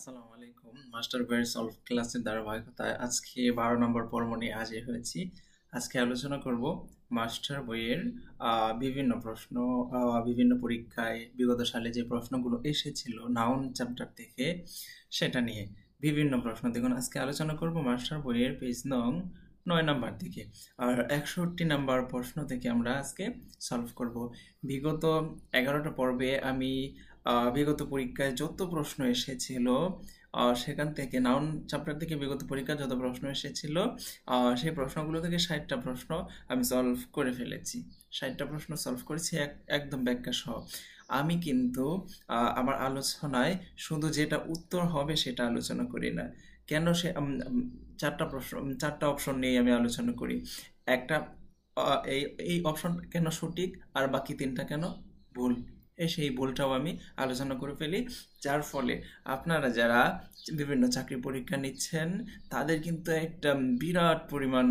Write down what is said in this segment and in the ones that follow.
আসসালামু আলাইকুম মাস্টার বইয়ের সলভ ক্লাসের ধারাবাহিকতায় আজকে 12 নম্বর পর্ব নিয়ে হাজির হয়েছি। আজকে আলোচনা করব মাস্টার বইয়ের বিভিন্ন প্রশ্ন, বিভিন্ন পরীক্ষায় বিগত সালে যে প্রশ্নগুলো এসেছিল নাউন চ্যাপ্টার থেকে সেটা নিয়ে বিভিন্ন প্রশ্ন দেখুন। আজকে আলোচনা করব মাস্টার বইয়ের পেজ নং 9 নাম্বার থেকে, আর 61 নাম্বার প্রশ্ন থেকে আমরা আজকে সলভ করব। বিগত 11টা পর্বে আমি বিগত পরীক্ষায় যত প্রশ্ন এসেছিল সেখান থেকে নাউন চ্যাপ্টার থেকে বিগত পরীক্ষায় যত প্রশ্ন এসেছিল সেই প্রশ্নগুলো থেকে 60টা প্রশ্ন আমি সলভ করে ফেলেছি। 60টা প্রশ্ন সলভ করেছি একদম ব্যাখ্যা সহ। আমি কিন্তু আমার আলোচনায় শুধু যেটা উত্তর হবে সেটা আলোচনা করি না। কেন সে চারটা অপশন নিয়ে আমি আলোচনা করি। একটা এই এই অপশন কেন সঠিক আর বাকি তিনটা কেন ভুল, সেই ভুলটাও আমি আলোচনা করে ফেলি, যার ফলে আপনারা যারা বিভিন্ন চাকরি পরীক্ষা নিচ্ছেন তাদের কিন্তু একটা বিরাট পরিমাণ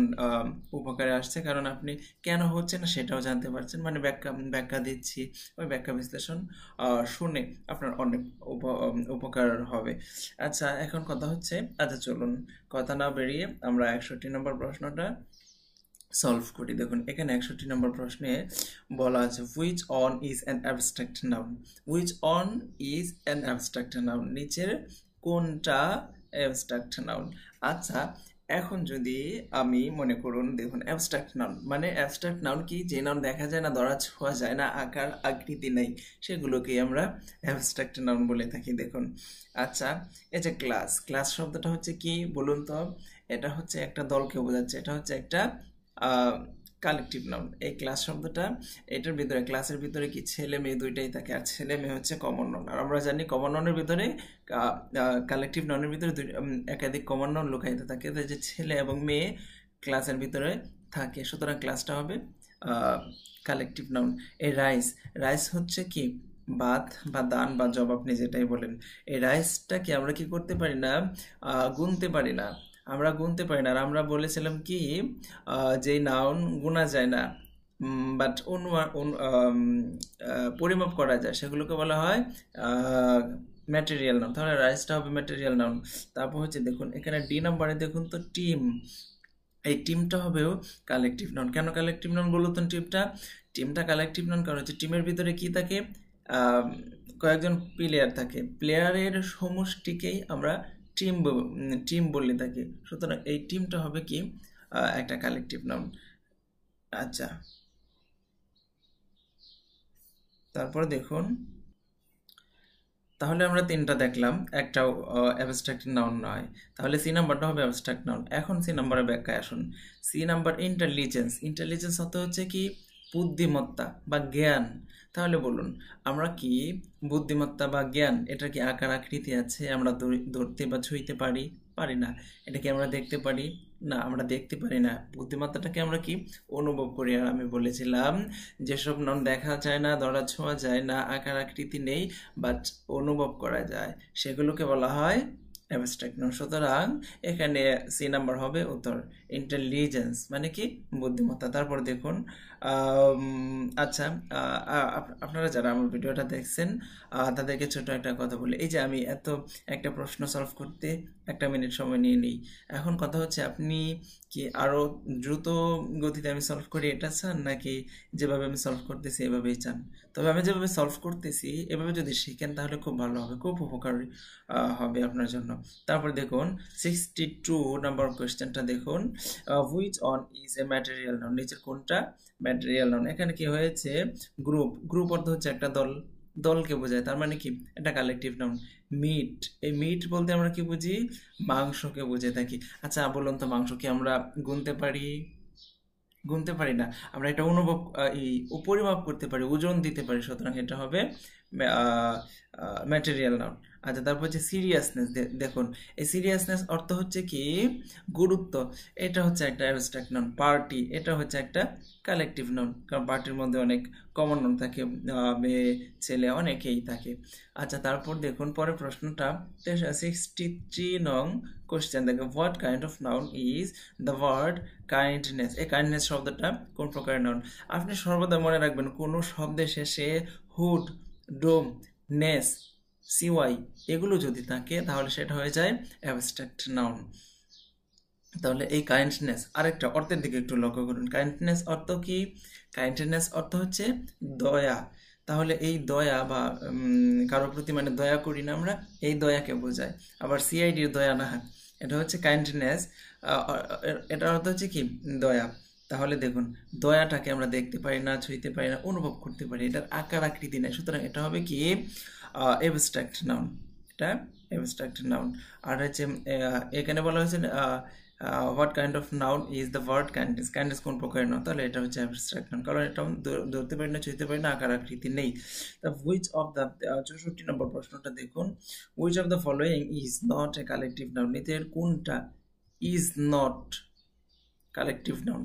উপকারে আসছে, কারণ আপনি কেন হচ্ছে না সেটাও জানতে পারছেন। মানে ব্যাখ্যা দিচ্ছি, ওই ব্যাখ্যা বিশ্লেষণ শুনে আপনার অনেক উপকার হবে। আচ্ছা, এখন কথা হচ্ছে, চলুন কথা না বেরিয়ে আমরা 61 নম্বর প্রশ্নটা সলভ করি। দেখুন এখানে 61 নম্বর প্রশ্নে বলা আছে which on is an abstract noun. Which on is an abstract noun, নিচের কোনটা অ্যাবস্ট্রাক্ট নাউন। আচ্ছা, এখন যদি আমি মনে করুন, দেখুন অ্যাবস্ট্রাক্ট নাউন মানে অ্যাবস্ট্রাক্ট নাউন কি, যে নাউন দেখা যায় না, ধরা ছোঁয়া যায় না, আকার আকৃতি নেই, সেগুলোকেই আমরা অ্যাবস্ট্রাক্ট নাউন বলে থাকি। দেখুন আচ্ছা, এই যে ক্লাস, ক্লাস শব্দটা হচ্ছে কি বলুন তো? এটা হচ্ছে একটা দলকে বোঝাচ্ছে, এটা হচ্ছে একটা কালেকটিভ নাউন। এই ক্লাস শব্দটা, এটার ভিতরে, ক্লাসের ভিতরে কি ছেলে মেয়ে দুইটাই থাকে, আর ছেলে মেয়ে হচ্ছে কমন নাউন। আর আমরা জানি কমন নাউনের ভিতরে, কালেকটিভ নাউনের ভিতরে একাধিক কমন নাউন লুকায়িত থাকে, যে ছেলে এবং মেয়ে ক্লাসের ভিতরে থাকে, সুতরাং ক্লাসটা হবে কালেকটিভ নাউন। এই রাইস, রাইস হচ্ছে কি ভাত বা দান বা জব, আপনি যেটাই বলেন। এই রাইসটাকে আমরা কি করতে পারি না, গুনতে পারি না, আমরা গুনতে পারি না। আর আমরা বলেছিলাম কি, যে নাউন গুনা যায় না বাট পরিমাপ করা যায়, সেগুলোকে বলা হয় ম্যাটেরিয়াল নাউন। তাহলে রাইসটা হবে ম্যাটেরিয়াল নাউন। তারপর হচ্ছে দেখুন এখানে ডি নাম্বারে দেখুন তো টিম, এই টিমটা হবেও কালেকটিভ নাউন। কেন কালেকটিভ নাউন বলতো টিমটা কালেকটিভ নাউন কারণ হচ্ছে টিমের ভিতরে কি থাকে, কয়েকজন প্লেয়ার থাকে, প্লেয়ারের সমষ্টিকেই আমরা টিম বলে থাকি, সুতরাং এই টিমটা হবে কি একটা কালেকটিভ নাউন। আচ্ছা, তারপর দেখুন, তাহলে আমরা তিনটা দেখলাম, একটাও অ্যাবস্ট্রাক্ট নাউন নয়, তাহলে সি নাম্বারটা হবে অ্যাবস্ট্রাক্ট নাউন। এখন সি নাম্বারের ব্যাখ্যায় আসুন। সি নাম্বার ইন্টেলিজেন্স, ইন্টেলিজেন্স অর্থ হচ্ছে কি বুদ্ধিমত্তা বা জ্ঞান। তাহলে বলুন, আমরা কি বুদ্ধিমত্তা বা জ্ঞান, এটা কি আকার আকৃতি আছে, আমরা ধরতে বা ছুঁইতে পারি? পারি না। এটা কি আমরা দেখতে পারি? না, আমরা দেখতে পারি না। বুদ্ধিমত্তাটাকে আমরা কি অনুভব করি। আর আমি বলেছিলাম যেসব নাউন দেখা যায় না, ধরা ছোঁয়া যায় না, আকার আকৃতি নেই, বাট অনুভব করা যায়, সেগুলোকে বলা হয় অ্যাবস্ট্রাক্ট নাউন। সুতরাং এখানে সি নাম্বার হবে উত্তর। ইন্টেলিজেন্স মানে কি বুদ্ধিমত্তা। তারপর দেখুন, আচ্ছা, আপনারা যারা আমার ভিডিওটা দেখছেন তাদেরকে ছোট একটা কথা বলি। এই যে আমি একটা প্রশ্ন সলভ করতে 1 মিনিট সময় নিয়ে নিই। এখন কথা হচ্ছে, আপনি কি আরো দ্রুত গতিতে আমি সলভ করি এটা চান, নাকি যেভাবে আমি সলভ করতেছি এভাবেই চান? তবে আমি যেভাবে সলভ করতেছি এভাবে যদি শিখেন তাহলে খুব ভালো হবে, খুব উপকারী হবে আপনার জন্য। তারপর দেখুন 62 নাম্বার কোয়েশ্চেনটা দেখুন, which on is a material noun, নিচের কোনটা ম্যাটেরিয়াল নাউন। এখানে কি হয়েছে, গ্রুপ, গ্রুপ অর্থ হচ্ছে একটা দল, দলকে বোঝায়, তার মানে কি এটা কালেকটিভ নাউন। মিট, এই মিট বলতে আমরা কি বুঝি, মাংসকে বুঝে থাকি। আচ্ছা বলুন তো, মাংস কি আমরা গুনতে পারি? গুনতে পারি না। আমরা এটা অনুভব, পরিমাপ করতে পারি, ওজন দিতে পারি, সুতরাং এটা হবে ম্যাটেরিয়াল নাউন। আচ্ছা, তারপর হচ্ছে সিরিয়াসনেস। দেখুন এই সিরিয়াসনেস অর্থ হচ্ছে কি গুরুত্ব, এটা হচ্ছে একটা অ্যাবস্ট্রাক্ট নাউন। পার্টি, এটা হচ্ছে একটা কালেকটিভ নাউন, কারণ পার্টির মধ্যে অনেক কমন নাউন থাকে, মেয়ে ছেলে অনেকেই থাকে। আচ্ছা, তারপর দেখুন পরের প্রশ্নটা 63 নং কোশ্চেন, দেখো what kind of noun is the word kindness. এই কাইন্ডনেস শব্দটা কোন প্রকারের নাউন? আপনি সর্বদা মনে রাখবেন, কোনো শব্দের শেষে হুড, ডোম, নেস সিওয়াই এগুলো যদি থাকে তাহলে সেটা হয়ে যায় অ্যাবস্ট্রাক্ট নাউন। তাহলে এই কাইন্ডনেস, আরেকটা অর্থের দিকে একটু লক্ষ্য করুন। কাইন্ডনেস অর্থ কি? কাইন্ডনেস অর্থ হচ্ছে দয়া। তাহলে এই দয়া বা কারোর প্রতি মানে দয়া করি না আমরা, এই দয়াকে বোঝায়। আবার সিআইডির দয়া না, এটা হচ্ছে কাইন্ডনেস, এটার অর্থ হচ্ছে কি? দয়া। তাহলে দেখুন, দয়াটাকে আমরা দেখতে পারি না, ছুঁইতে পারি না, অনুভব করতে পারি, এটার আকার আকৃতি নেই, সুতরাং এটা হবে কি? Abstract noun. এটা অ্যাবস্ট্রাক্ট নাউন। আর হচ্ছে এখানে বলা হয়েছে what kind of noun is the word kindness, kindness কোন প্রকারের নাউন, তাহলে এটা হচ্ছে অ্যাবস্ট্রাক্ট নাউন, কারণ এটা ধরতে পারি না, ছুঁইতে পারি না, আকার আকৃতি নেই। তা হুইচ অফ দ্য 64 নম্বর প্রশ্নটা দেখুন, which of the following is not a collective noun, নিচের কোনটা ইজ নট কালেকটিভ নাউন?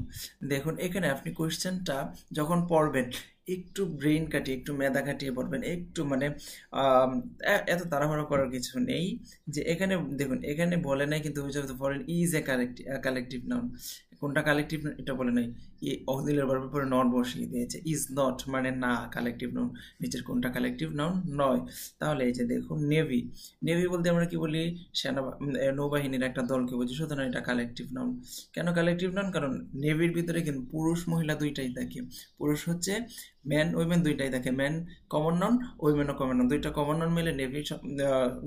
দেখুন এখানে আপনি কোয়েশ্চেনটা যখন পড়বেন একটু ব্রেন কাটিয়ে, একটু মেধা কাটিয়ে পড়বেন, একটু মানে এত তাড়াহুড়ো করার কিছু নেই। যে এখানে দেখুন, এখানে বলে নাই কিন্তু which of the following is a collective noun, কোনটা কালেকটিভ এটা বলে নাই, অক্সিলারি ভার্বের পরে নট বসিয়ে দিয়েছে। ইজ নট মানে না কালেকটিভ নাউন, নিচের কোনটা কালেকটিভ নাউন নয়। তাহলে এই যে দেখুন নেভি, নেভি বলতে আমরা কি বলি? নৌবাহিনীর একটা দলকে বুঝি, সুতরাং এটা কালেকটিভ নাউন। কেন কালেকটিভ নাউন? কারণ নেভির ভিতরে কিন্তু পুরুষ মহিলা দুইটাই থাকে। পুরুষ হচ্ছে ম্যান উইমেন দুইটাই থাকে, ম্যান কমন নাউন, উইমেনও কমন নাউন, দুইটা কমন নাউন মিলে নেভি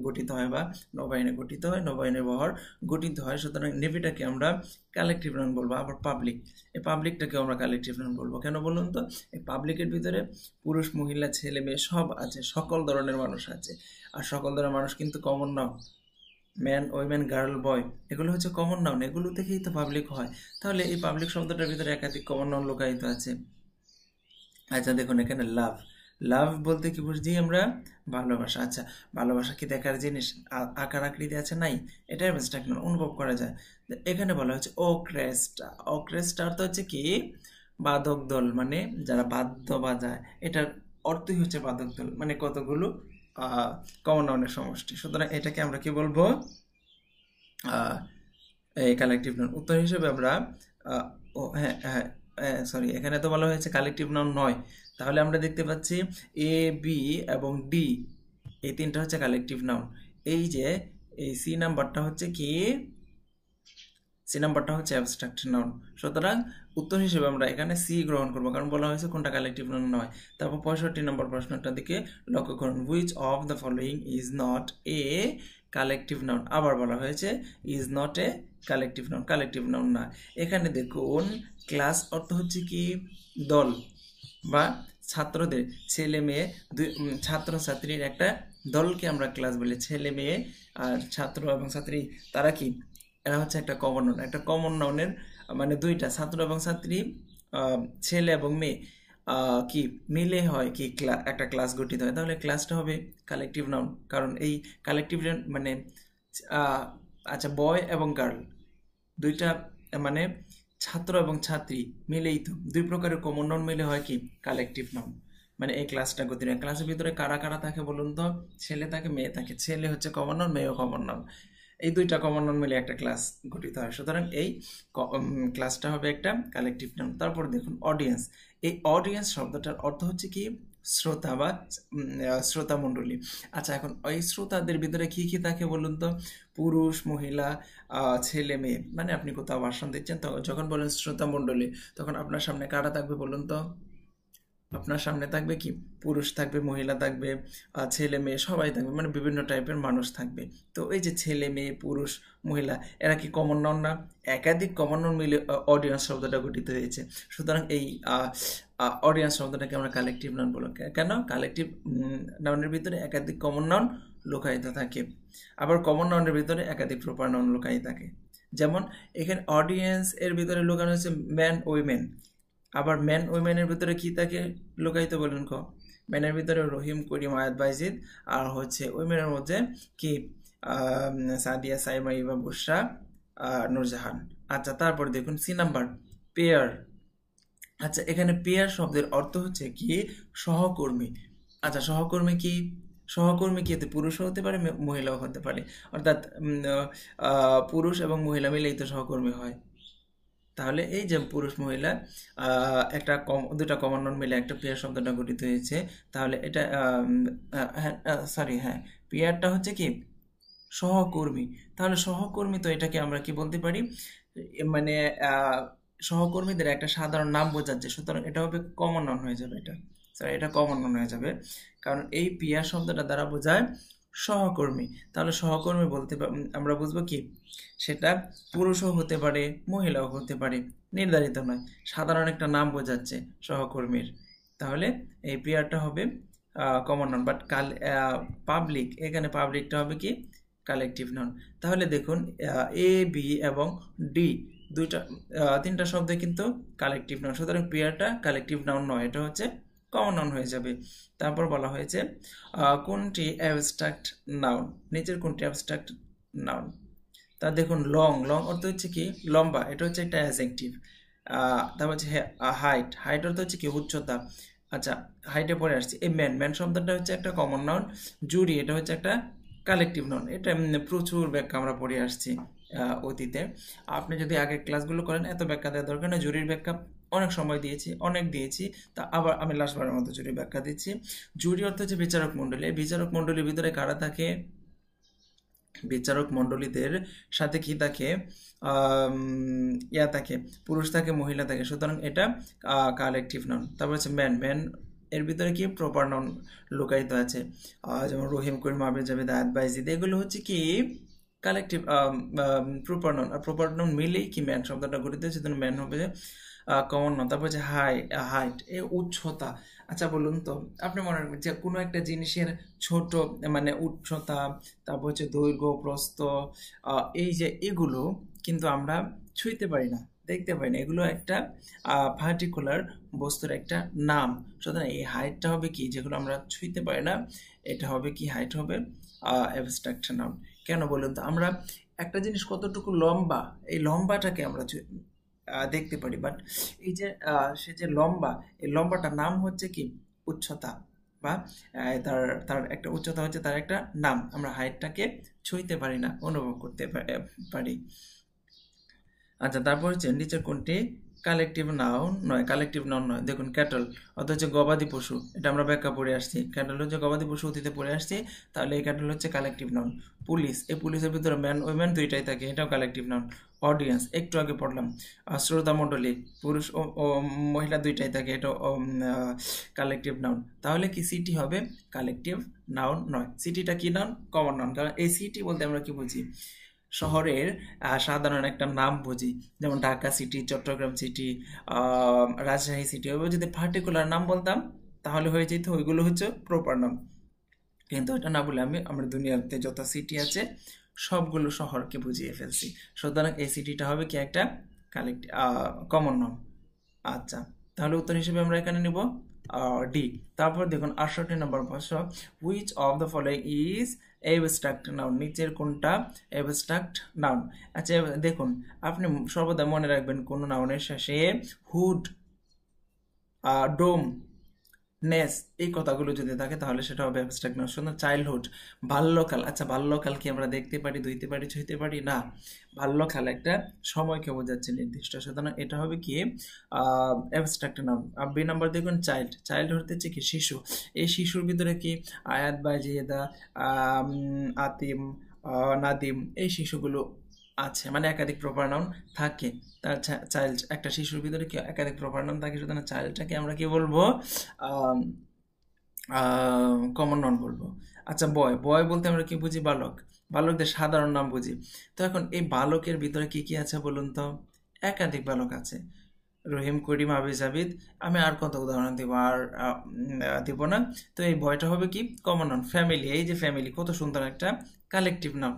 গঠিত হয় বা নৌবাহিনী গঠিত হয়, নৌবাহিনীর বহর গঠিত হয়। সুতরাং নেভিটাকে আমরা কালেকটিভ নাউন বলবো। আবার পাবলিক, এই পাবলিকটাকে আমরা কালেকটিভ নাউন বলবো। কেন বলুন তো? এই পাবলিকের ভিতরে পুরুষ মহিলা ছেলে মেয়ে সব আছে, সকল ধরনের মানুষ আছে, আর সকল ধরনের মানুষ কিন্তু common noun, man women girl boy এগুলো হচ্ছে কমন নাউন, এগুলো থেকেই তো পাবলিক হয়। তাহলে এই পাবলিক শব্দটার ভিতরে একাধিক কমন নাউন লুকায়িত আছে। আচ্ছা দেখুন এখানে লাভ, লাভ বলতে কি বুঝি আমরা? ভালোবাসা। আচ্ছা ভালোবাসা কি দেখার জিনিস? আকার আকৃতি আছে? নাই, এটা অ্যাবস্ট্রাক্ট নাউন, অনুভব করা যায়। এখানে বলা হচ্ছে অক্রেস্টা, অক্রেস্টা অর্থ হচ্ছে কি? বাদক দল, মানে যারা বাদ্য বাজায়, এটার অর্থই হচ্ছে বাদক দল, মানে কতগুলো কমন নাউনের সমষ্টি। সুতরাং এটাকে আমরা কি বলবো? এই কালেকটিভ নাউন। উত্তর হিসেবে আমরা হ্যাঁ হ্যাঁ সরি, এখানে তো বলা হয়েছে কালেকটিভ নাউন নয়, তাহলে আমরা দেখতে পাচ্ছি এ বি এবং ডি এই তিনটা হচ্ছে কালেকটিভ নাউন। এই যে এই সি নাম্বারটা হচ্ছে কি? সি নাম্বারটা হচ্ছে অ্যাবস্ট্রাক্ট নাউন। সুতরাং উত্তর হিসেবে আমরা এখানে সি গ্রহণ করবো, কারণ বলা হয়েছে কোনটা কালেকটিভ নাউন নয়। তারপর 65 নম্বর প্রশ্নটার দিকে লক্ষ্য করুন, which of the following is not a collective noun. আবার বলা হয়েছে is not a collective noun, collective noun না। এখানে দেখুন ক্লাস অর্থ হচ্ছে কি? দল বা ছাত্রদের, ছেলে মেয়ে ছাত্র ছাত্রীর একটা দলকে আমরা ক্লাস বলি। ছেলে মেয়ে আর ছাত্র এবং ছাত্রী তারা কি? এরা হচ্ছে একটা কমন নাউন। একটা কমন নাউনের মানে দুইটা, ছাত্র এবং ছাত্রী, ছেলে এবং মেয়ে কি মিলে হয় কি একটা ক্লাস গঠিত হয়, তাহলে ক্লাসটা হবে কালেকটিভ নাউন। কারণ এই কালেকটিভ মানে আচ্ছা বয় এবং গার্ল দুইটা, মানে ছাত্র এবং ছাত্রী মিলেই তো দুই প্রকারের কমন নাউন মিলে হয় কি? Collective noun. মানে এই ক্লাসটা গতি হয়। ক্লাসের ভিতরে কারা কারা থাকে বলুন তো? ছেলে থাকে, মেয়ে থাকে। ছেলে হচ্ছে কমন নাউন, মেয়েও কমন নাউন, এই দুইটা কমন নাউন মিলে একটা ক্লাস গঠিত হয়। সুতরাং এই ক্লাসটা হবে একটা কালেকটিভ নাউন। তারপর দেখুন অডিয়েন্স, এই অডিয়েন্স শব্দটার অর্থ হচ্ছে কি? শ্রোতা বা শ্রোতা মণ্ডলী। আচ্ছা এখন ওই শ্রোতাদের ভিতরে কি কি থাকে বলুন তো? পুরুষ মহিলা ছেলে মেয়ে। মানে আপনি কোথাও ভাষণ দিচ্ছেন, তো যখন বলেন শ্রোতা মণ্ডলী, তখন আপনার সামনে কারা থাকবে বলুন তো? আপনার সামনে থাকবে কি? পুরুষ থাকবে, মহিলা থাকবে, ছেলে মেয়ে সবাই থাকবে, মানে বিভিন্ন টাইপের মানুষ থাকবে। তো এই যে ছেলে মেয়ে পুরুষ মহিলা এরা কি কমন নাউন না? একাধিক কমন নাউন মিলে অডিয়েন্স শব্দটা গঠিত হয়েছে। সুতরাং এই অডিয়েন্স শব্দটাকে আমরা কালেকটিভ নাউন বলবো। কেন? কালেকটিভ নাউনের ভিতরে একাধিক কমন নাউন লুকায়িত থাকে, আবার কমন নাউনের ভিতরে একাধিক প্রপার নাউন লুকায়িত থাকে। যেমন এখানে অডিয়েন্স এর ভিতরে লুকানো হচ্ছে ম্যান উইমেন, আবার ম্যান উইমেনের ভিতরে কি থাকে লুকাইতে বলেন ক? ম্যানের ভিতরে রহিম, করিম, আয়াত, বাইজিদ, আর হচ্ছে উইমেনের মধ্যে কি? সাদিয়া, সাইমা, ইবা, বুশরা, নূরজাহান। আচ্ছা তারপর দেখুন সি নাম্বার, পেয়ার। আচ্ছা এখানে পেয়ার শব্দের অর্থ হচ্ছে কি? সহকর্মী। আচ্ছা সহকর্মী কি? সহকর্মী কি? এতে পুরুষও হতে পারে, মহিলাও হতে পারে, অর্থাৎ পুরুষ এবং মহিলা মিলেই তো সহকর্মী হয়। তাহলে এই যে পুরুষ মহিলা একটা দুটা কমন নাউন মিলে একটা পেয়ার শব্দটা গঠিত হয়েছে। তাহলে এটা সরি হ্যাঁ, পিয়ারটা হচ্ছে কি সহকর্মী। তাহলে সহকর্মী, তো এটাকে আমরা কি বলতে পারি, মানে সহকর্মীদের একটা সাধারণ নাম বোঝাচ্ছে, সুতরাং এটা হবে কমন নাউন হয়ে যাবে। এটা কমন নাউন হয়ে যাবে, কারণ এই পিয়ার শব্দটা দ্বারা বোঝায় সহকর্মী। তাহলে সহকর্মী বলতে আমরা বুঝবো কি, সেটা পুরুষও হতে পারে, মহিলাও হতে পারে, নির্ধারিত নয়, সাধারণ একটা নাম বোঝাচ্ছে সহকর্মীর। তাহলে এই পিয়ারটা হবে কমন নাউন। বাট পাবলিক, এখানে পাবলিকটা হবে কি কালেকটিভ নাউন। তাহলে দেখুন এ, বি এবং ডি তিনটা শব্দে কিন্তু কালেকটিভ নাউন, সুতরাং পিয়ারটা কালেকটিভ নাউন নয়, এটা হচ্ছে কমন নাউন হয়ে যাবে। তারপর বলা হয়েছে কোনটি অ্যাবস্ট্রাক্ট নাউন, নিচের কোনটি অ্যাবস্ট্রাক্ট নাউন। তা দেখুন লং, লং অর্থ হচ্ছে কি লম্বা, এটা হচ্ছে একটা অ্যাডজেক্টিভ। তারপর হচ্ছে হাইট, হাইট অর্থ হচ্ছে কি উচ্চতা। আচ্ছা, হাইটে পরে আসছি। এই ম্যান, ম্যান শব্দটা হচ্ছে একটা কমন নাউন। জুরি, এটা হচ্ছে একটা কালেকটিভ নাউন। এটা প্রচুর ব্যাখ্যা আমরা পড়ে আসছি অতীতে। আপনি যদি আগের ক্লাসগুলো করেন এত ব্যাখ্যা দেওয়ার দরকার নেই, জুরির ব্যাখ্যা অনেক সময় দিয়েছি, অনেক দিয়েছি। তা আবার আমি লাস্টবারের মতো জুরি ব্যাখ্যা দিচ্ছি। জুরি অর্থ হচ্ছে বিচারক মণ্ডলী। এই বিচারক মণ্ডলীর ভিতরে কারা থাকে, বিচারক মণ্ডলীদের সাথে কি থাকে, ইয়া থাকে, পুরুষ থাকে, মহিলা থাকে, সুতরাং এটা কালেকটিভ নাউন। তারপর হচ্ছে ম্যান, ম্যান এর ভিতরে কি প্রপার নাউন লুকায়িত আছে, যেমন রহিম, করিম, আবিদ, জাবেদ, আয়াত, বাইজিদ, এগুলো হচ্ছে কি কালেকটিভ প্রপার নাউন। আর প্রপার নাউন মিলেই কি ম্যান শব্দটা গঠিত, সেজন্য ম্যান হবে কমন নাউন। তারপর হচ্ছে হাইট, এ উচ্চতা। আচ্ছা বলুন তো, আপনি মনে রাখবেন যে কোনো একটা জিনিসের ছোট মানে উচ্চতা, তারপর হচ্ছে দৈর্ঘ্য, প্রস্থ, এই যে এগুলো কিন্তু আমরা ছুঁইতে পারি না, দেখতে পাই না, এগুলো একটা পার্টিকুলার বস্তুর একটা নাম। সুতরাং এই হাইটটা হবে কি, যেগুলো আমরা ছুঁইতে পারি না, এটা হবে কি, হাইট হবে অ্যাবস্ট্রাক্ট নাউন। কেন বলুন তো, আমরা একটা জিনিস কতটুকু লম্বা, এই লম্বাটাকে আমরা দেখতে পারি, বাট এই যে সে যে লম্বা, এই লম্বাটার নাম হচ্ছে কি উচ্চতা, বা তার তার একটা উচ্চতা হচ্ছে তার একটা নাম। আমরা হাইটটাকে ছুঁইতে পারি না, অনুভব করতে পারি। আচ্ছা, তারপর হচ্ছে নিচের কোনটি কালেকটিভ নাউন নয়, কালেকটিভ নাউন নয়। দেখুন ক্যাটল অর্থ হচ্ছে গবাদি পশু, এটা আমরা ব্যাখ্যা পড়ে আসছি। ক্যাটল হচ্ছে গবাদি পশু, অতীতে পড়ে আসছি, তাহলে এই ক্যাটল হচ্ছে কালেকটিভ নাউন। পুলিশ, এই পুলিশের ভিতরে ম্যান উইমেন দুইটাই থাকে, এটাও কালেকটিভ নাউন। অডিয়েন্স, একটু আগে পড়লাম। শ্রোতা মণ্ডলী, পুরুষ ও মহিলা দুইটাই থাকে, এটাও কালেকটিভ নাউন। তাহলে কি সিটি হবে কালেকটিভ নাউন নয়। সিটিটা কি নাউন, কমন নাউন। কারণ এই সিটি বলতে আমরা কি বুঝি, শহরের সাধারণ একটা নাম বুঝি, যেমন Dhaka city, Chattogram city, Rajshahi city. ওইভাবে যদি পার্টিকুলার নাম বলতাম তাহলে হয়ে যেত ওইগুলো হচ্ছে প্রপার নাম, কিন্তু এটা না বলে আমরা দুনিয়াতে যত সিটি আছে সবগুলো শহরকে বুঝিয়ে ফেলছি। সুতরাং এই সিটিটা হবে কি একটা কমন নাম। আচ্ছা, তাহলে উত্তর হিসেবে আমরা এখানে নিব ডি। তারপর দেখুন 68 নম্বর প্রশ্ন, which of the following is abstract noun, নিচের কোনটা অ্যাবস্ট্রাক্ট নাউন। আচ্ছা দেখুন, আপনি সর্বদা মনে রাখবেন কোন নাউনের শেষে হুড, ডোম, নেস এই কথাগুলো যদি থাকে তাহলে সেটা হবে অ্যাবস্ট্রাক্ট নাউন। শুধু চাইল্ডহুড, বাল্যকাল। আচ্ছা, বাল্যকাল কি আমরা দেখতে পারি, ধুইতে পারি, ছুঁইতে পারি না? বাল্যকাল একটা সময়কে বোঝাচ্ছে নির্দিষ্ট, সুতরাং এটা হবে কি অ্যাবস্ট্রাক্ট নাউন। আর বি নাম্বার দেখুন চাইল্ড, চাইল্ড হচ্ছে কি শিশু। এই শিশুর ভিতরে কি আয়াত, বাইজিদা, আতিম, নাদিম, এই শিশুগুলো আছে, মানে একাধিক প্রপার নাউন থাকে। তার চাইল্ড, একটা শিশুর ভিতরে কি একাধিক প্রপার নাউন থাকে, সুতরাং চাইল্ডটাকে আমরা কি বলবো, কমন নাউন বলবো। আচ্ছা বয়, বয় বলতে আমরা কি বুঝি, বালক, বালকদের সাধারণ নাম বুঝি। তো এখন এই বালকের ভিতরে কি কি আছে বলুন তো, একাধিক বালক আছে, রহিম, করিম, আবিদ, জাবিদ, আমি আর কত উদাহরণ দিব, আর দিব না। তো এই বয়টা হবে কি কমন নাউন। ফ্যামিলি, এই যে ফ্যামিলি কত সুন্দর একটা কালেকটিভ নাউন।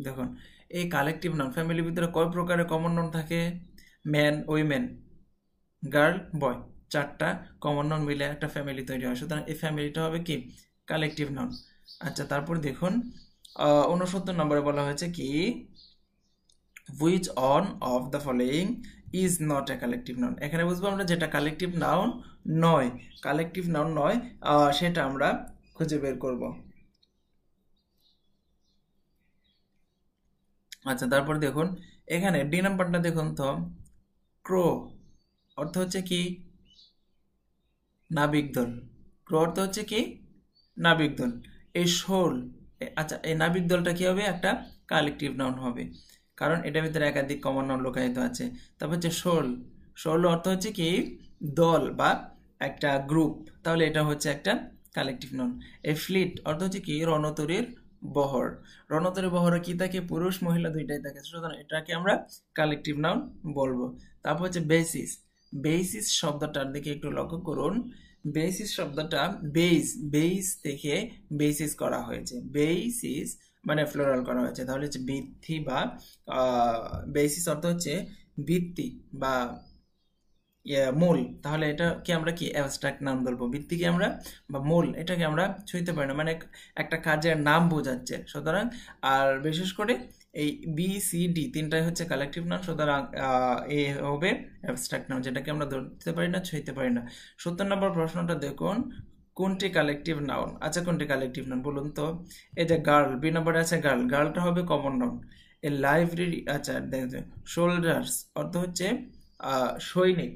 দেখুন এই কালেকটিভ নাউন, ফ্যামিলির ভিতরে কয় প্রকারের কমন নাউন থাকে, ম্যান, উইমেন, গার্ল, বয়, চারটা কমন নাউন মিলে একটা ফ্যামিলি তৈরি হয়, সুতরাং এই ফ্যামিলিটা হবে কি কালেকটিভ নাউন। আচ্ছা, তারপর দেখুন 69 নম্বরে বলা হয়েছে কি, which on of the following is not a collective noun. এখানে বুঝবো আমরা যেটা কালেকটিভ নাউন নয়, কালেকটিভ নাউন নয়, সেটা আমরা খুঁজে বের করব। আচ্ছা, তারপর দেখুন এখানে ডি নাম্বারটা দেখুন তো, ক্রো অর্থ হচ্ছে কি নাবিক দল, ক্রো অর্থ হচ্ছে কি নাবিক দল। এই শোল, আচ্ছা, এই নাবিক দলটা কি হবে? একটা কালেকটিভ নাউন হবে, কারণ এটার ভিতরে একাধিক কমন নাউন লুকায়িত আছে। তারপর হচ্ছে শোল। শোল অর্থ হচ্ছে কি দল বা একটা গ্রুপ, তাহলে এটা হচ্ছে একটা কালেকটিভ নাউন। এই ফ্লিট অর্থ হচ্ছে কি রণতরীর বহর। রণতরীর বহরে কি থাকে? পুরুষ মহিলা দুইটাই থাকে, সুতরাং এটাকে আমরা কালেকটিভ নাউন বলবো। তারপর হচ্ছে বেসিস। বেসিস শব্দটার দিকে একটু লক্ষ্য করুন। বেসিস শব্দটা বেইস থেকে বেসিস করা হয়েছে। বেসিস মানে ফ্লোরাল করা হয়েছে, তাহলে হচ্ছে ভিত্তি বা বেসিস অর্থ হচ্ছে ভিত্তি বা মূল। তাহলে এটাকে আমরা কি অ্যাবস্ট্রাক্ট নাম বলবো। ভিত্তিকে আমরা বা মূল এটাকে আমরা ছুঁইতে পারি না, মানে একটা কাজের নাম বোঝাচ্ছে। সুতরাং আর বিশেষ করে এই বি সি ডি তিনটাই হচ্ছে কালেকটিভ নাউন, সুতরাং এ হবে অ্যাবস্ট্রাক্ট নাউন, যেটাকে আমরা ধরতে পারি না, ছুঁইতে পারি না। 70 নম্বর প্রশ্নটা দেখুন, কোনটি কালেকটিভ নাউন? আচ্ছা, কোনটি কালেকটিভ নাউন বলুন তো? এই যে গার্ল, বি নম্বরে আছে গার্ল, গার্লটা হবে কমন নাউন। এই লাইব্রেরি, আচ্ছা দেখেন, সোলজার্স অর্থ হচ্ছে সৈনিক।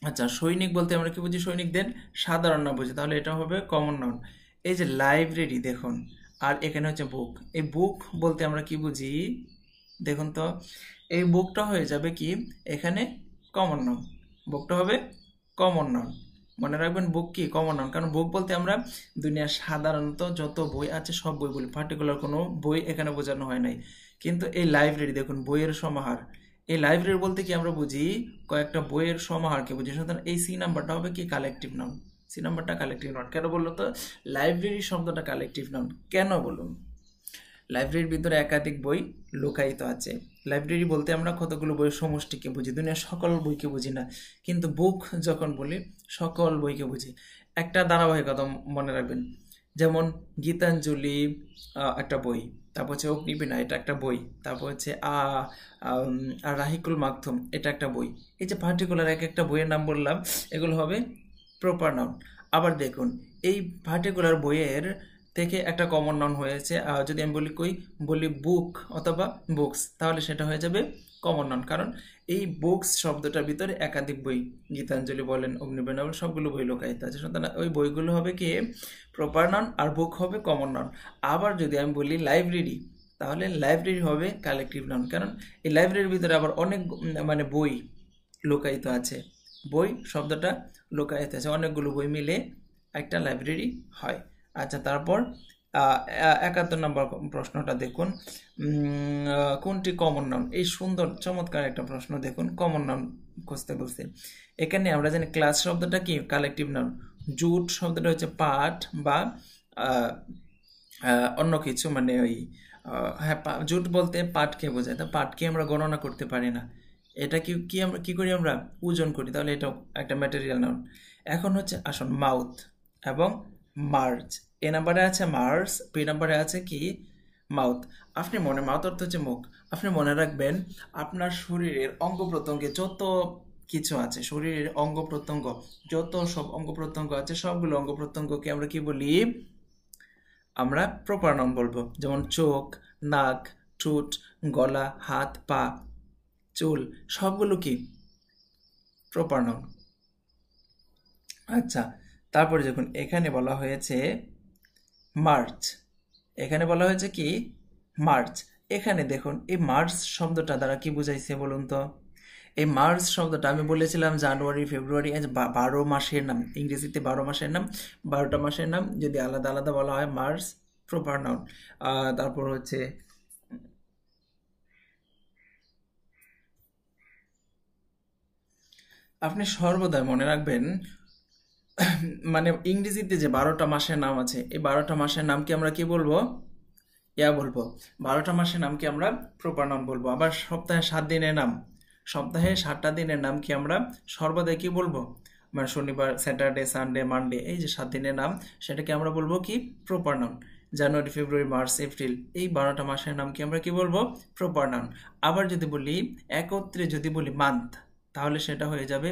আচ্ছা, সৈনিক বলতে আমরা কি বুঝি? সৈনিকদের সাধারণ নাম বুঝি, তাহলে এটা হবে কমন নাউন। এই যে লাইব্রেরি দেখুন, আর এখানে হচ্ছে বুক। এই বুক বলতে আমরা কি বুঝি? দেখুন তো, এই বুকটা হয়ে যাবে কি এখানে কমন নাউন। বুকটা হবে কমন নাউন। মনে রাখবেন বুক কি কমন নাউন, কারণ বুক বলতে আমরা দুনিয়ার সাধারণত যত বই আছে সব বই বলি, পার্টিকুলার কোনো বই এখানে বোঝানো হয় নাই। কিন্তু এই লাইব্রেরি দেখুন, বইয়ের সমাহার। এই লাইব্রেরি বলতে কি আমরা বুঝি? কয়েকটা বইয়ের সমাহারকে বুঝি, সুতরাং এই সি নাম্বারটা হবে কি কালেকটিভ নাউন। সি নাম্বারটা কালেকটিভ নাউন। কেন বললো তো লাইব্রেরি শব্দটা কালেকটিভ নাউন? কেন বলুন? লাইব্রেরির ভিতরে একাধিক বই লুকায়িত আছে। লাইব্রেরি বলতে আমরা কতগুলো বইয়ের সমষ্টিকে বুঝি, দুনিয়ার সকল বইকে বুঝি না। কিন্তু বুক যখন বলি সকল বইকে বুঝি। একটা ধারাবাহিকতা মনে রাখবেন, যেমন গীতাঞ্জলি একটা বই, তারপর হচ্ছে অগ্নিবীণা এটা একটা বই, তারপর হচ্ছে রাহিকুল মাকথুম এটা একটা বই। এই যে পার্টিকুলার এক একটা বইয়ের নাম বললাম, এগুলো হবে প্রপার নাউন। আবার দেখুন, এই পার্টিকুলার বইয়ের থেকে একটা কমন নাউন হয়েছে, যদি আমি বলি বুক অথবা বুকস, তাহলে সেটা হয়ে যাবে কমন নাউন, কারণ এই বুকস শব্দটার ভিতরে একাধিক বই, গীতাঞ্জলি বলেন, অগ্নিবীণা বলেন, সবগুলো বই লুকায়িত আছে। সুতরাং ওই বইগুলো হবে কি প্রপার নাউন, আর বুক হবে কমন নাউন। আবার যদি আমি বলি লাইব্রেরি, তাহলে লাইব্রেরি হবে কালেকটিভ নাউন, কারণ এই লাইব্রেরির ভিতরে আবার অনেক মানে বই লুকায়িত আছে। বই শব্দটা লুকায়িত আছে, অনেকগুলো বই মিলে একটা লাইব্রেরি হয়। আচ্ছা, তারপর 71 নম্বর প্রশ্নটা দেখুন, কোনটি কমন নাউন? এই সুন্দর চমৎকার একটা প্রশ্ন দেখুন, কমন নাউন খুঁজতে বলছে। এখানে আমরা জানি ক্লাস শব্দটা কি কালেকটিভ নাউন, জুট শব্দটা হচ্ছে পাট বা অন্য কিছু, মানে ওই হ্যাঁ জুট বলতে পাটকে বোঝায়, তা পাটকে আমরা গণনা করতে পারি না, এটা কি কি আমরা কি করি? আমরা ওজন করি, তাহলে এটা একটা ম্যাটেরিয়াল নাউন। এখন হচ্ছে আসুন মাউথ এবং মার্চ। এ নাম্বারে আছে মার্চ, বি নাম্বারে আছে কি মাউথ। আপনি মাউথ অর্থ হচ্ছে মুখ। আপনি মনে রাখবেন আপনার শরীরের অঙ্গ প্রত্যঙ্গে যত কিছু আছে, শরীরের অঙ্গ প্রত্যঙ্গ যত সব অঙ্গ প্রত্যঙ্গ আছে, সবগুলো অঙ্গ প্রত্যঙ্গকে আমরা কি বলি? আমরা প্রপার নাউন বলবো। যেমন চোখ, নাক, ঠোঁট, গলা, হাত, পা, চুল, সবগুলো কি প্রপার নাউন। আচ্ছা, তারপরে দেখুন এখানে বলা হয়েছে মার্চ, এখানে বলা হয়েছে কি মার্চ। এখানে দেখুন এই মার্চ শব্দটা দ্বারা কি বুঝাইছে বলুন তো? এই মার্চ শব্দটা আমি বলেছিলাম জানুয়ারি, ফেব্রুয়ারি, 12 মাসের নাম, ইংরেজিতে 12 মাসের নাম, 12টা মাসের নাম যদি আলাদা আলাদা বলা হয় মার্চ প্রপার নাউন। তারপর হচ্ছে আপনি সর্বদাই মনে রাখবেন, মানে ইংরেজিতে যে 12টা মাসের নাম আছে, এই 12টা মাসের নামকে আমরা কি বলবো? বলবো 12টা মাসের নামকে আমরা প্রপার নাউন বলবো। আবার সপ্তাহে 7 দিনের নাম, সপ্তাহে 7টা দিনের নাম কি আমরা সর্বদাই কি বলবো? মানে শনিবার, স্যাটারডে, সানডে, মানডে, এই যে 7 দিনের নাম, সেটাকে আমরা বলবো কি প্রপার নাউন। জানুয়ারি, ফেব্রুয়ারি, মার্চ, এপ্রিল, এই 12টা মাসের নামকে আমরা কি বলবো? Proper noun. আবার যদি বলি একত্রে যদি বলি মান্থ, তাহলে সেটা হয়ে যাবে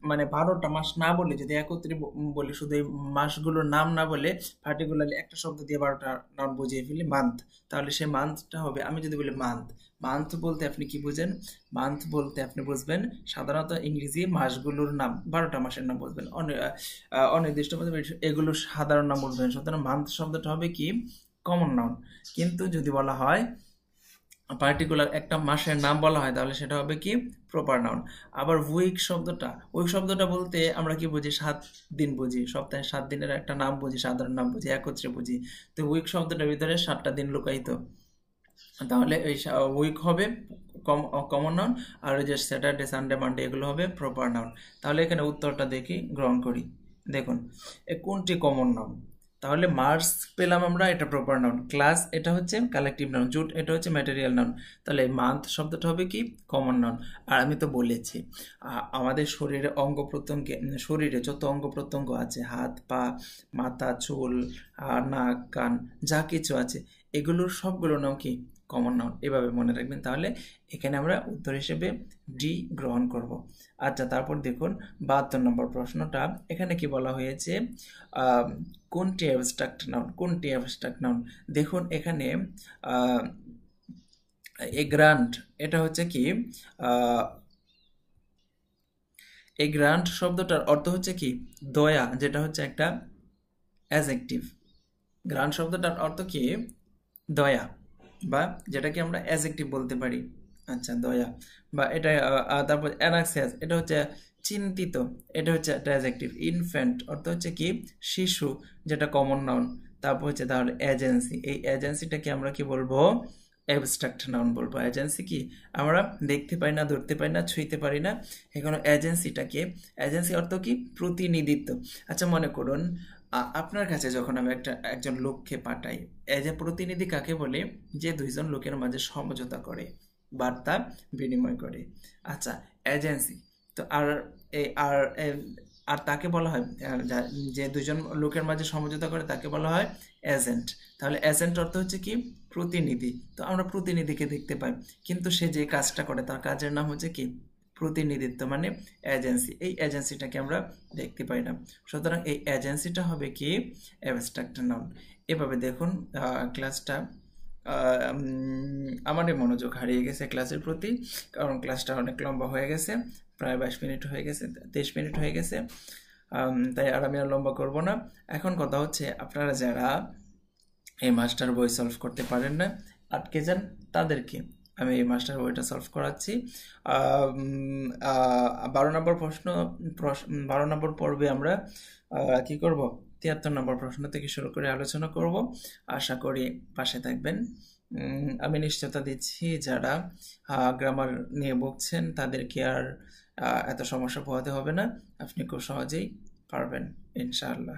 মানে 12টা মাস না বলে যদি একত্রে বলি, শুধু এই মাসগুলোর নাম না বলে পার্টিকুলারলি একটা শব্দ দিয়ে 12টা নাম বুঝিয়ে ফেলি মান্থ, তাহলে সেই মান্থটা হবে, আমি যদি বলি মান্থ, মান্থ বলতে আপনি কি বুঝেন? মান্থ বলতে আপনি বুঝবেন সাধারণত ইংরেজি মাসগুলোর নাম, 12টা মাসের নাম বুঝবেন, অনির্দিষ্ট এগুলো সাধারণ নাম বুঝবেন। সুতরাং মান্থ শব্দটা হবে কি কমন নাউন। কিন্তু যদি বলা হয় পার্টিকুলার একটা মাসের নাম বলা হয় তাহলে সেটা হবে কি প্রপার নাউন। আবার উইক শব্দটা বলতে আমরা কি বুঝি? 7 দিন বুঝি, সপ্তাহে 7 দিনের একটা নাম বুঝি, সাধারণ নাম বুঝি, একত্রে বুঝি। তো উইক শব্দটার ভিতরে 7টা দিন লুকায়িত, তাহলে এই উইক হবে কমন নাউন, আর ওই যে স্যাটারডে সানডে মানডে এগুলো হবে প্রপার নাউন। তাহলে এখানে উত্তরটা দেখি, গ্রহণ করি। দেখুন কোনটি কমন নাউন? তাহলে মার্চ পেলাম আমরা, এটা প্রপার নাউন। ক্লাস এটা হচ্ছে কালেকটিভ নাউন। জুট এটা হচ্ছে ম্যাটেরিয়াল নাউন। তাহলে মান্থ শব্দটা হবে কি কমন নাউন। আর আমি তো বলেছি আমাদের শরীরে অঙ্গ প্রত্যঙ্গে, শরীরে যত অঙ্গ প্রত্যঙ্গ আছে, হাত পা মাথা চুল নাক কান যা কিছু আছে, এগুলোর সবগুলোর নাম কি কমন নাউন। এভাবে মনে রাখবেন। তাহলে এখানে আমরা উত্তর হিসেবে ডি গ্রহণ করব। আচ্ছা, তারপর দেখুন 72 নম্বর প্রশ্নটা। এখানে কি বলা হয়েছে? কোনটি অ্যাবস্ট্রাক্ট নাউন? কোনটি অ্যাবস্ট্রাক্ট নাউন? দেখুন এখানে এ গ্রান্ট এটা হচ্ছে কি এই গ্রান্ট শব্দটার অর্থ হচ্ছে কি দয়া, যেটা হচ্ছে একটা অ্যাজেক্টিভ। গ্রান্ট শব্দটার অর্থ কি দয়া, বা যেটাকে আমরা অ্যাজেক্টিভ বলতে পারি। আচ্ছা, দয়া বা এটা তারপর অ্যানাক্সিয়াস এটা হচ্ছে চিন্তিত, এটা হচ্ছে একটা অ্যাজেক্টিভ। ইনফ্যান্ট অর্থ হচ্ছে কি শিশু, যেটা কমন নাউন। তারপর হচ্ছে তাহলে এজেন্সি, এই এজেন্সিটাকে আমরা কি বলবো? অ্যাবস্ট্রাক্ট নাউন বলবো। এজেন্সি কি আমরা দেখতে পাই না, ধরতে পাই না, ছুঁইতে পারি না, এখানে এজেন্সিটাকে, এজেন্সি অর্থ কি প্রতিনিধিত্ব। আচ্ছা, মনে করুন আপনার কাছে যখন আমি একজন লোককে পাঠাই, এজ এ প্রতিনিধি কাকে বলে? যে দুইজন লোকের মাঝে সমঝোতা করে, বার্তা বিনিময় করে। আচ্ছা, এজেন্সি তো আর তাকে বলা হয়, যে দুইজন লোকের মাঝে সমঝোতা করে তাকে বলা হয় এজেন্ট। তাহলে এজেন্ট অর্থ হচ্ছে কি প্রতিনিধি। তো আমরা প্রতিনিধিকে দেখতে পাই, কিন্তু সে যে কাজটা করে তার কাজের নাম হচ্ছে কি প্রতিনিধিত্ব, মানে এজেন্সি। এই এজেন্সিটাকে আমরা দেখতে পাই না, সুতরাং এই এজেন্সিটা হবে কি অ্যাবস্ট্রাক্ট নাউন। এভাবে দেখুন ক্লাসটা আমারই মনোযোগ হারিয়ে গেছে ক্লাসের প্রতি, কারণ ক্লাসটা অনেক লম্বা হয়ে গেছে, প্রায় 22 মিনিট হয়ে গেছে, 23 মিনিট হয়ে গেছে। তাই আর আমি আর লম্বা করব না। এখন কথা হচ্ছে, আপনারা যারা এই মাস্টার বই সলভ করতে পারেন না, আটকে যান, তাদেরকে আমি এই মাস্টার বইটা সলভ করাচ্ছি। 12 নম্বর 12 নম্বর পর্বে আমরা কি করব? 73 নম্বর প্রশ্ন থেকে শুরু করে আলোচনা করব। আশা করি পাশে থাকবেন। আমি নিশ্চয়তা দিচ্ছি যারা গ্রামার নিয়ে ভুগছেন তাদেরকে আর এত সমস্যা পোহাতে হবে না, আপনি খুব সহজেই পারবেন ইনশাআল্লাহ।